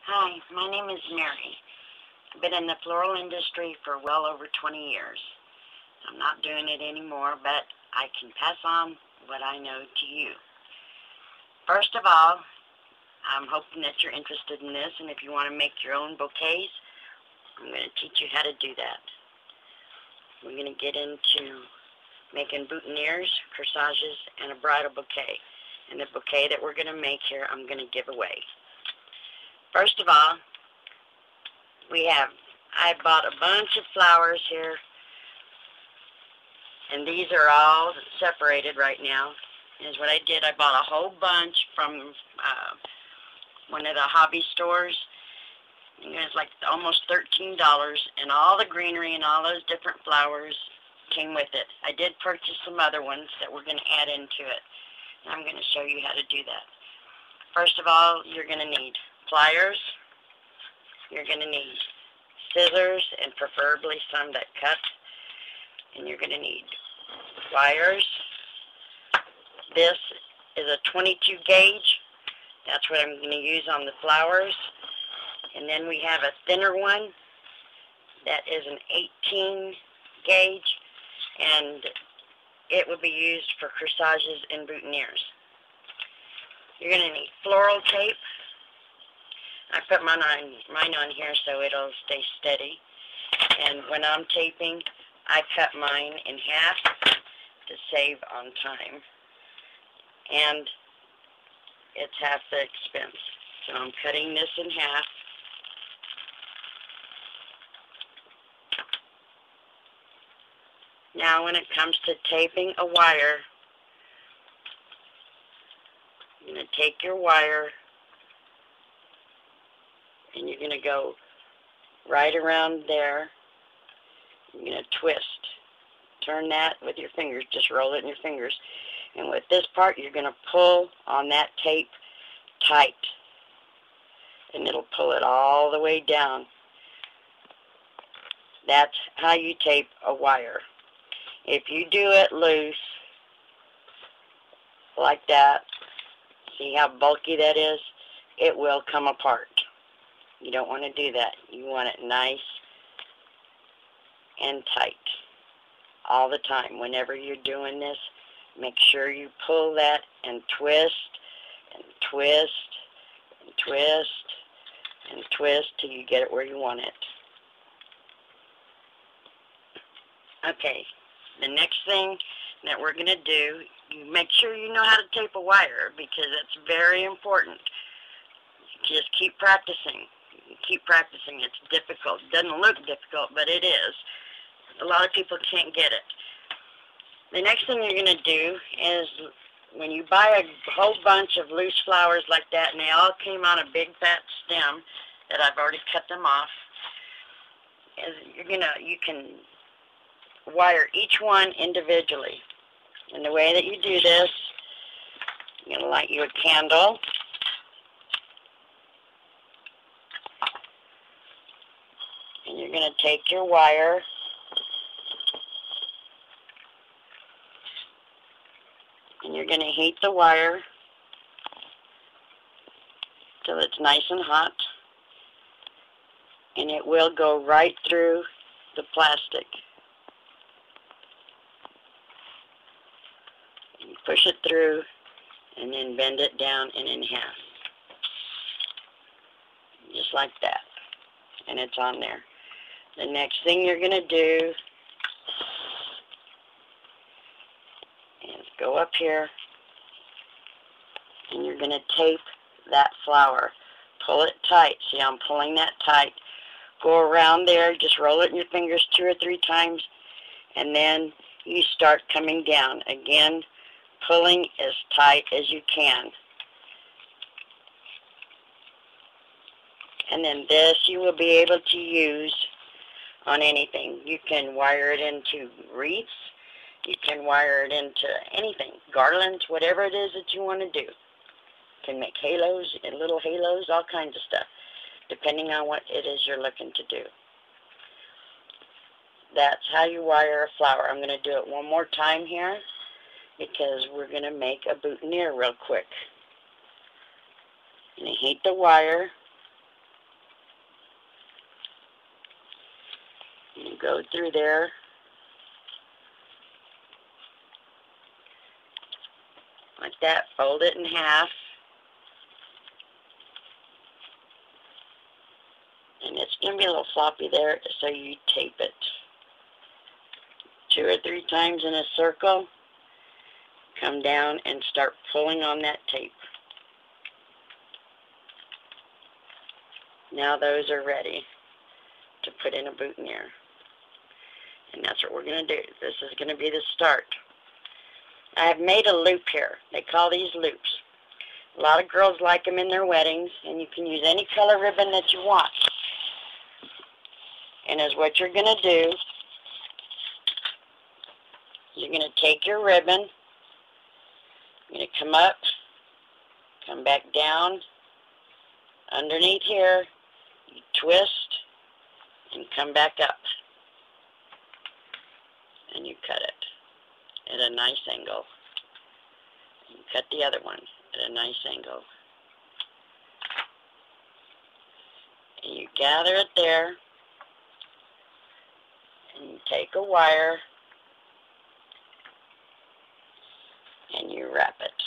Hi, my name is Mary. I've been in the floral industry for well over 20 years. I'm not doing it anymore, but I can pass on what I know to you. First of all, I'm hoping that you're interested in this, and if you want to make your own bouquets, I'm going to teach you how to do that. We're going to get into making boutonnieres, corsages, and a bridal bouquet. And the bouquet that we're going to make here, I'm going to give away. First of all, I bought a bunch of flowers here, and these are all separated right now. Is what I did. I bought a whole bunch from one of the hobby stores. It was like almost $13, and all the greenery and all those different flowers came with it. I did purchase some other ones that we're going to add into it, and I'm going to show you how to do that. First of all, you're going to need pliers. You're going to need scissors, and preferably some that cut. And you're going to need wires. This is a 22 gauge. That's what I'm going to use on the flowers. And then we have a thinner one that is an 18 gauge, and it will be used for corsages and boutonnieres. You're going to need floral tape. I put mine on here so it'll stay steady. And when I'm taping, I cut mine in half to save on time. And it's half the expense. So I'm cutting this in half. Now when it comes to taping a wire, you're going to take your wire and you're going to go right around there. You're going to twist. Turn that with your fingers. Just roll it in your fingers. And with this part, you're going to pull on that tape tight. And it'll pull it all the way down. That's how you tape a wire. If you do it loose, like that, see how bulky that is? It will come apart. You don't want to do that. You want it nice and tight all the time. Whenever you're doing this, make sure you pull that and twist and twist and twist and twist till you get it where you want it. Okay, the next thing that we're going to do, you make sure you know how to tape a wire, because it's very important. Just keep practicing. Keep practicing. It's difficult. It doesn't look difficult, but it is. A lot of people can't get it. The next thing you're going to do is, when you buy a whole bunch of loose flowers like that, and they all came on a big fat stem that I've already cut them off, is you can wire each one individually. And the way that you do this, you're going to light you a candle. And you're going to take your wire and you're going to heat the wire till it's nice and hot, and it will go right through the plastic. You push it through and then bend it down and in half, just like that, and it's on there. The next thing you're going to do is go up here, and you're going to tape that flower. Pull it tight. See, I'm pulling that tight. Go around there, just roll it in your fingers 2 or 3 times, and then you start coming down. Again, pulling as tight as you can. And then this you will be able to use on anything. You can wire it into wreaths. You can wire it into anything. Garlands, whatever it is that you want to do. You can make halos and little halos, all kinds of stuff, depending on what it is you're looking to do. That's how you wire a flower. I'm going to do it one more time here, because we're going to make a boutonniere real quick. I'm going to heat the wire. go through there. Like that, fold it in half. And it's going to be a little floppy there, so you tape it 2 or 3 times in a circle. Come down and start pulling on that tape. Now those are ready to put in a boutonniere. And that's what we're going to do. This is going to be the start. I have made a loop here. They call these loops. A lot of girls like them in their weddings, and you can use any color ribbon that you want. And as what you're going to do, you're going to take your ribbon, you're going to come up, come back down, underneath here, you twist, and come back up. And you cut it at a nice angle. And cut the other one at a nice angle. And you gather it there, and you take a wire, and you wrap it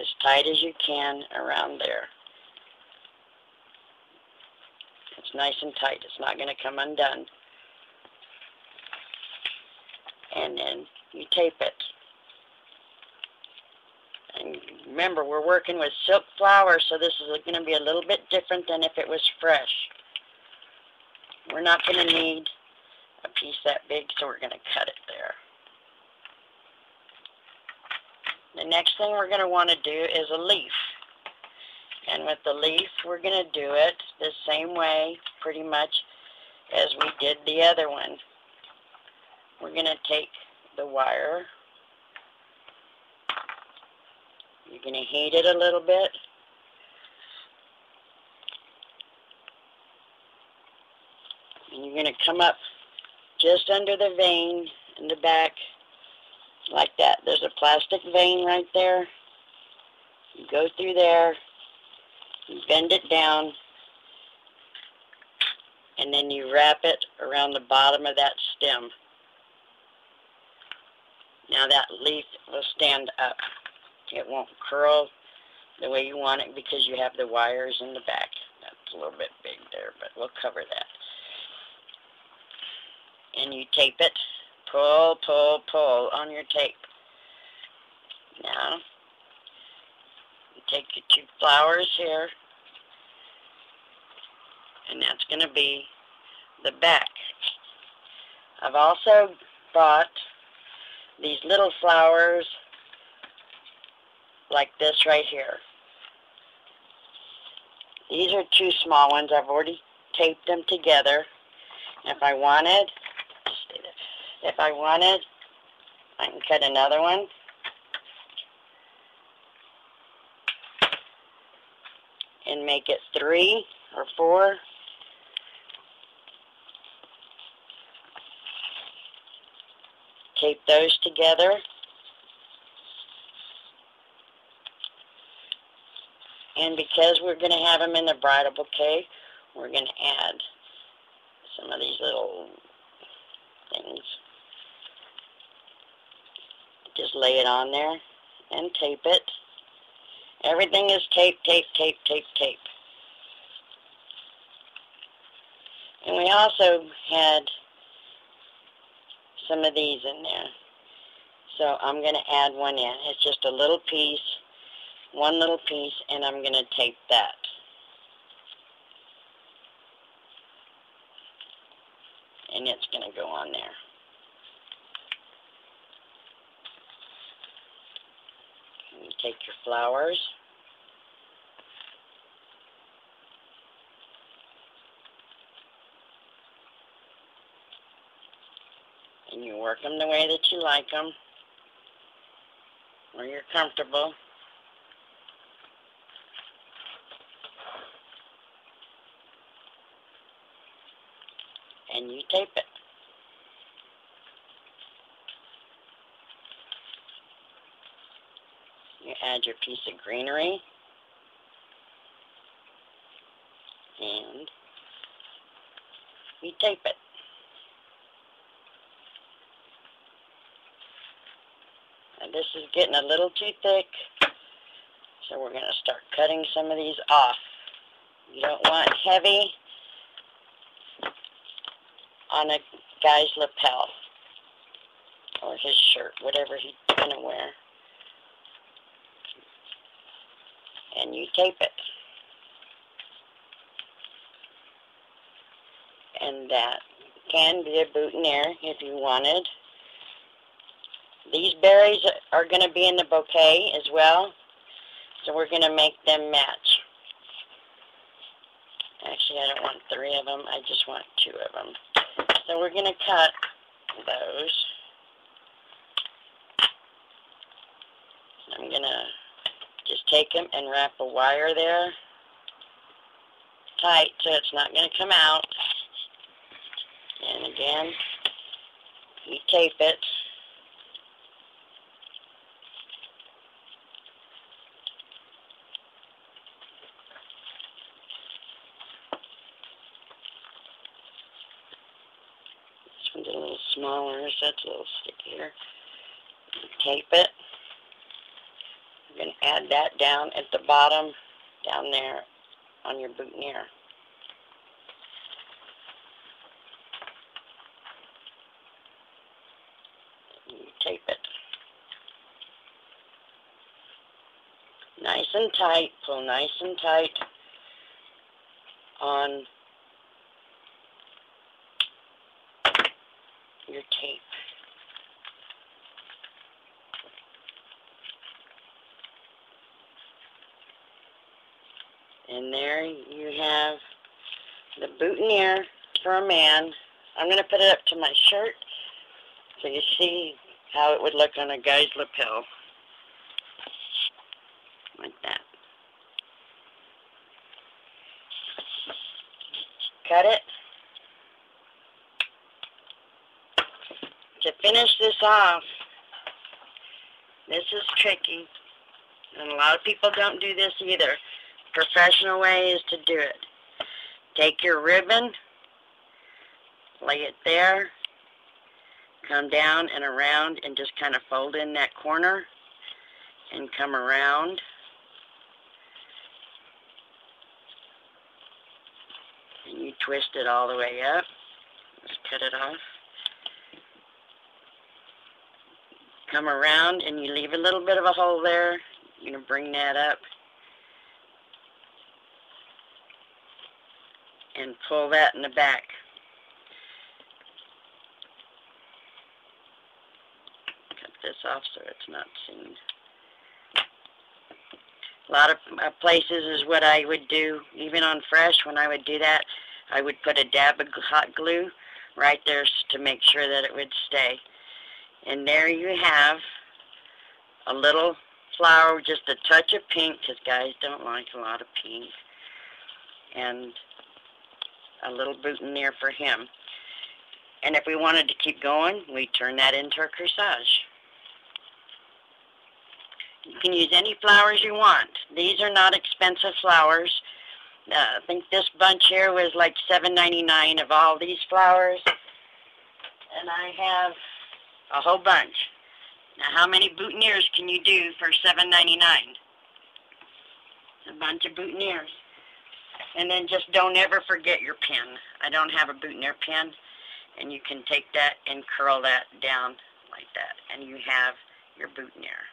as tight as you can around there. It's nice and tight. It's not going to come undone. And then you tape it. And remember, we're working with silk flower, so this is going to be a little bit different than if it was fresh. We're not going to need a piece that big, so we're going to cut it there. The next thing we're going to want to do is a leaf. And with the leaf, we're going to do it the same way, pretty much, as we did the other one. We're going to take the wire. You're going to heat it a little bit. And you're going to come up just under the vein in the back, like that. There's a plastic vein right there. You go through there, you bend it down, and then you wrap it around the bottom of that stem. Now that leaf will stand up. It won't curl the way you want it because you have the wires in the back. That's a little bit big there, but we'll cover that. And you tape it. Pull, pull, pull on your tape. Now, you take your 2 flowers here, and that's going to be the back. I've also bought these little flowers like this right here. These are 2 small ones. I've already taped them together. If I wanted, I can cut another one. And make it 3 or 4. Tape those together. And because we're going to have them in the bridal bouquet, we're going to add some of these little things. Just lay it on there and tape it. Everything is tape, tape, tape, tape, tape. And we also had some of these in there. So I'm going to add one in. It's just a little piece, one little piece, and I'm going to tape that. And it's going to go on there. And you take your flowers. And you work them the way that you like them, where you're comfortable. And you tape it. You add your piece of greenery. And you tape it. this is getting a little too thick, so we're going to start cutting some of these off. You don't want heavy on a guy's lapel or his shirt, whatever he's going to wear. And you tape it. And that can be a boutonniere if you wanted. These berries are going to be in the bouquet as well, so we're going to make them match. Actually, I don't want 3 of them, I just want 2 of them. So we're going to cut those. I'm going to just take them and wrap a wire there tight so it's not going to come out. And again, you tape it. This one's a little smaller, so it's a little stickier. Tape it. I'm going to add that down at the bottom, down there on your boutonniere. You tape it. Nice and tight, pull nice and tight on your tape. And there you have the boutonniere for a man. I'm going to put it up to my shirt so you see how it would look on a guy's lapel. Like that. Cut it. To finish this off, this is tricky, and a lot of people don't do this either. Professional way is to do it. Take your ribbon, lay it there, come down and around and just kind of fold in that corner and come around. And you twist it all the way up. Just cut it off. Come around and you leave a little bit of a hole there. You're going to bring that up and pull that in the back. Cut this off so it's not seen. A lot of places is what I would do, even on fresh, when I would do that, I would put a dab of hot glue right there to make sure that it would stay. And there you have a little flower, just a touch of pink, because guys don't like a lot of pink, and a little boutonniere for him. And if we wanted to keep going, we turn that into a corsage. You can use any flowers you want. These are not expensive flowers. I think this bunch here was like $7.99 of all these flowers. And I have a whole bunch. Now, how many boutonnieres can you do for $7.99? A bunch of boutonnieres. And then just don't ever forget your pin. I don't have a boutonniere pin. And you can take that and curl that down like that. And you have your boutonniere.